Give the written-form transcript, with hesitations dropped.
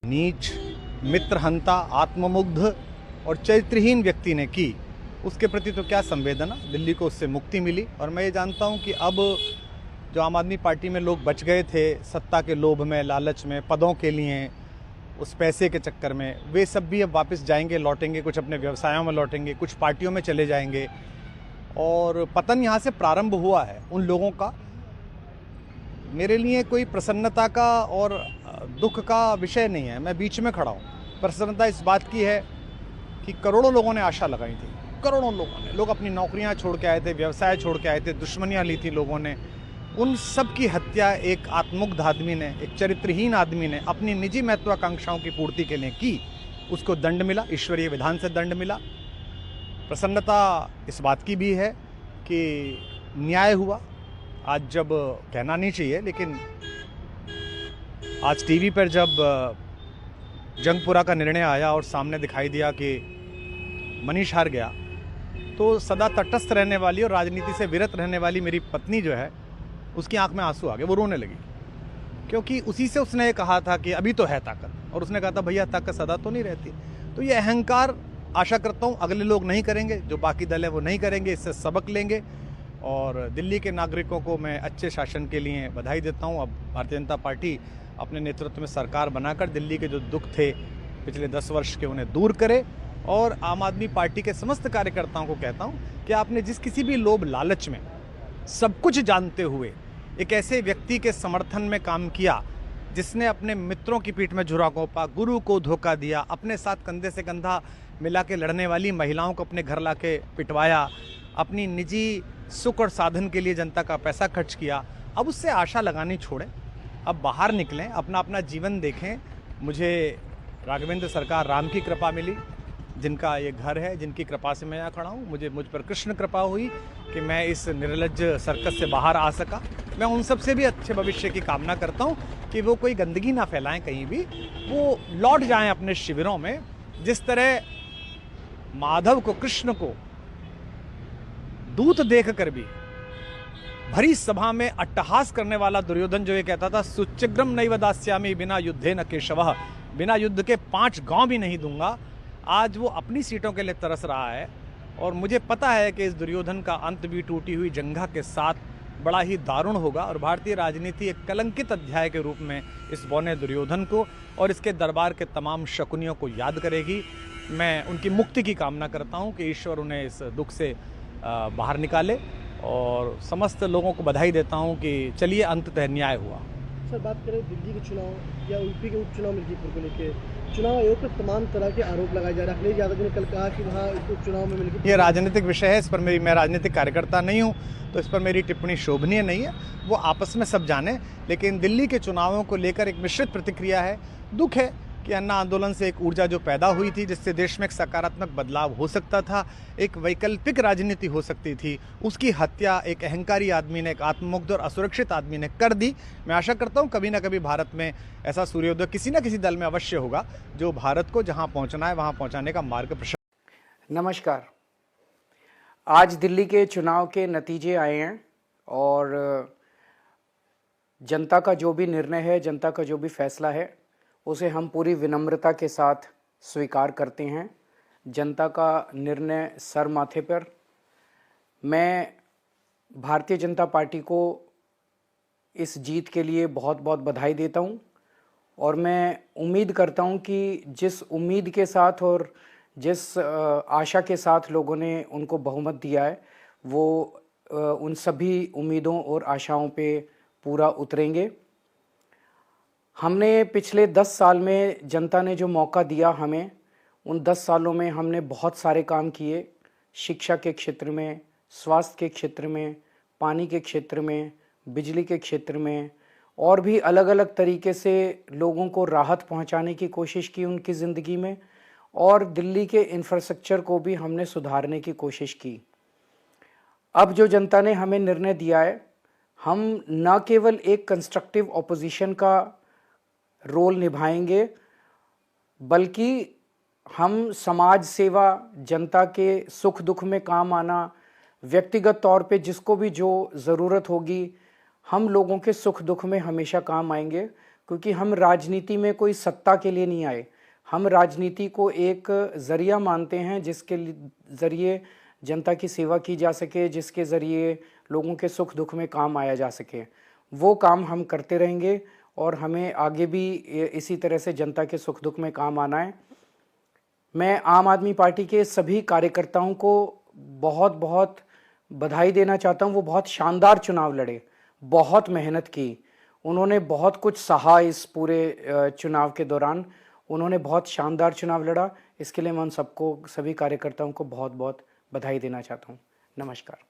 नीच, मित्रहंता, आत्ममुग्ध और चरित्रहीन व्यक्ति ने की, उसके प्रति तो क्या संवेदना। दिल्ली को उससे मुक्ति मिली और मैं ये जानता हूँ कि अब जो आम आदमी पार्टी में लोग बच गए थे सत्ता के लोभ में, लालच में, पदों के लिए, उस पैसे के चक्कर में, वे सब भी अब वापस जाएंगे, लौटेंगे, कुछ अपने व्यवसायों में लौटेंगे, कुछ पार्टियों में चले जाएंगे और पतन यहाँ से प्रारंभ हुआ है उन लोगों का। मेरे लिए कोई प्रसन्नता का और दुख का विषय नहीं है, मैं बीच में खड़ा हूँ। प्रसन्नता इस बात की है कि करोड़ों लोगों ने आशा लगाई थी, करोड़ों लोगों ने, लोग अपनी नौकरियां छोड़ के आए थे, व्यवसाय छोड़ के आए थे, दुश्मनियां ली थी लोगों ने, उन सब की हत्या एक आत्ममुग्ध आदमी ने, एक चरित्रहीन आदमी ने अपनी निजी महत्वाकांक्षाओं की पूर्ति के लिए की। उसको दंड मिला, ईश्वरीय विधान से दंड मिला। प्रसन्नता इस बात की भी है कि न्याय हुआ। आज जब कहना नहीं चाहिए लेकिन आज टीवी पर जब जंगपुरा का निर्णय आया और सामने दिखाई दिया कि मनीष हार गया, तो सदा तटस्थ रहने वाली और राजनीति से विरत रहने वाली मेरी पत्नी जो है, उसकी आंख में आंसू आ गए, वो रोने लगी। क्योंकि उसी से उसने ये कहा था कि अभी तो है ताकत, और उसने कहा था भैया ताकत सदा तो नहीं रहती। तो ये अहंकार आशा करता हूँ अगले लोग नहीं करेंगे, जो बाकी दल है वो नहीं करेंगे, इससे सबक लेंगे। और दिल्ली के नागरिकों को मैं अच्छे शासन के लिए बधाई देता हूँ। अब भारतीय जनता पार्टी अपने नेतृत्व में सरकार बनाकर दिल्ली के जो दुख थे पिछले 10 वर्ष के, उन्हें दूर करे। और आम आदमी पार्टी के समस्त कार्यकर्ताओं को कहता हूँ कि आपने जिस किसी भी लोभ लालच में, सब कुछ जानते हुए एक ऐसे व्यक्ति के समर्थन में काम किया जिसने अपने मित्रों की पीठ में झुरा घोंपा, गुरु को धोखा दिया, अपने साथ कंधे से कंधा मिला के लड़ने वाली महिलाओं को अपने घर लाके पिटवाया, अपनी निजी सुख और साधन के लिए जनता का पैसा खर्च किया, अब उससे आशा लगानी छोड़ें, अब बाहर निकलें, अपना अपना जीवन देखें। मुझे राघवेंद्र सरकार राम की कृपा मिली, जिनका ये घर है, जिनकी कृपा से मैं यहाँ खड़ा हूँ। मुझ पर कृष्ण कृपा हुई कि मैं इस निर्लज्ज सर्कस से बाहर आ सका। मैं उन सब से भी अच्छे भविष्य की कामना करता हूँ कि वो कोई गंदगी ना फैलाएं कहीं भी, वो लौट जाएं अपने शिविरों में। जिस तरह माधव को, कृष्ण को दूत देख कर भी भरी सभा में अट्टहास करने वाला दुर्योधन जो ये कहता था सुचिग्रम नैव दास्यामि बिना युद्धे न केशवः, बिना युद्ध के 5 गांव भी नहीं दूंगा, आज वो अपनी सीटों के लिए तरस रहा है। और मुझे पता है कि इस दुर्योधन का अंत भी टूटी हुई जंघा के साथ बड़ा ही दारुण होगा और भारतीय राजनीति एक कलंकित अध्याय के रूप में इस बौने दुर्योधन को और इसके दरबार के तमाम शकुनियों को याद करेगी। मैं उनकी मुक्ति की कामना करता हूं कि ईश्वर उन्हें इस दुख से बाहर निकाले और समस्त लोगों को बधाई देता हूं कि चलिए अंततः न्याय हुआ। सर, बात करें दिल्ली के चुनाव या यूपी के उपचुनाव मिर्जापुर को लेकर, चुनाव आयोग पर तमाम तरह के आरोप लगाए जा रहे हैं। अखिलेश यादव ने कल कहा कि वहाँ उपचुनाव में मिलकर, ये राजनीतिक विषय है, इस पर मैं राजनीतिक कार्यकर्ता नहीं हूँ, तो इस पर मेरी टिप्पणी शोभनीय नहीं है, वो आपस में सब जाने। लेकिन दिल्ली के चुनावों को लेकर एक मिश्रित प्रतिक्रिया है। दुख है कि अन्ना आंदोलन से एक ऊर्जा जो पैदा हुई थी, जिससे देश में एक सकारात्मक बदलाव हो सकता था, एक वैकल्पिक राजनीति हो सकती थी, उसकी हत्या एक अहंकारी आदमी ने, एक आत्ममुग्ध और असुरक्षित आदमी ने कर दी। मैं आशा करता हूं कभी ना कभी भारत में ऐसा सूर्योदय किसी न किसी दल में अवश्य होगा जो भारत को जहां पहुंचना है वहां पहुंचाने का मार्ग प्रशस्त। नमस्कार। आज दिल्ली के चुनाव के नतीजे आए हैं और जनता का जो भी निर्णय है, जनता का जो भी फैसला है, उसे हम पूरी विनम्रता के साथ स्वीकार करते हैं। जनता का निर्णय सर माथे पर। मैं भारतीय जनता पार्टी को इस जीत के लिए बहुत बहुत बधाई देता हूं और मैं उम्मीद करता हूं कि जिस उम्मीद के साथ और जिस आशा के साथ लोगों ने उनको बहुमत दिया है, वो उन सभी उम्मीदों और आशाओं पे पूरा उतरेंगे। हमने पिछले 10 साल में जनता ने जो मौका दिया हमें, उन 10 सालों में हमने बहुत सारे काम किए। शिक्षा के क्षेत्र में, स्वास्थ्य के क्षेत्र में, पानी के क्षेत्र में, बिजली के क्षेत्र में और भी अलग अलग तरीके से लोगों को राहत पहुंचाने की कोशिश की उनकी ज़िंदगी में, और दिल्ली के इंफ्रास्ट्रक्चर को भी हमने सुधारने की कोशिश की। अब जो जनता ने हमें निर्णय दिया है, हम न केवल एक कंस्ट्रक्टिव ऑपोजिशन का रोल निभाएंगे, बल्कि हम समाज सेवा, जनता के सुख दुख में काम आना, व्यक्तिगत तौर पे जिसको भी जो ज़रूरत होगी, हम लोगों के सुख दुख में हमेशा काम आएंगे। क्योंकि हम राजनीति में कोई सत्ता के लिए नहीं आए। हम राजनीति को एक ज़रिया मानते हैं जिसके ज़रिए जनता की सेवा की जा सके, जिसके ज़रिए लोगों के सुख दुख में काम आया जा सके। वो काम हम करते रहेंगे और हमें आगे भी इसी तरह से जनता के सुख दुख में काम आना है। मैं आम आदमी पार्टी के सभी कार्यकर्ताओं को बहुत बहुत बधाई देना चाहता हूं। वो बहुत शानदार चुनाव लड़े, बहुत मेहनत की, उन्होंने बहुत कुछ सहा इस पूरे चुनाव के दौरान। उन्होंने बहुत शानदार चुनाव लड़ा, इसके लिए मैं उन सबको, सभी कार्यकर्ताओं को बहुत बहुत बधाई देना चाहता हूं। नमस्कार।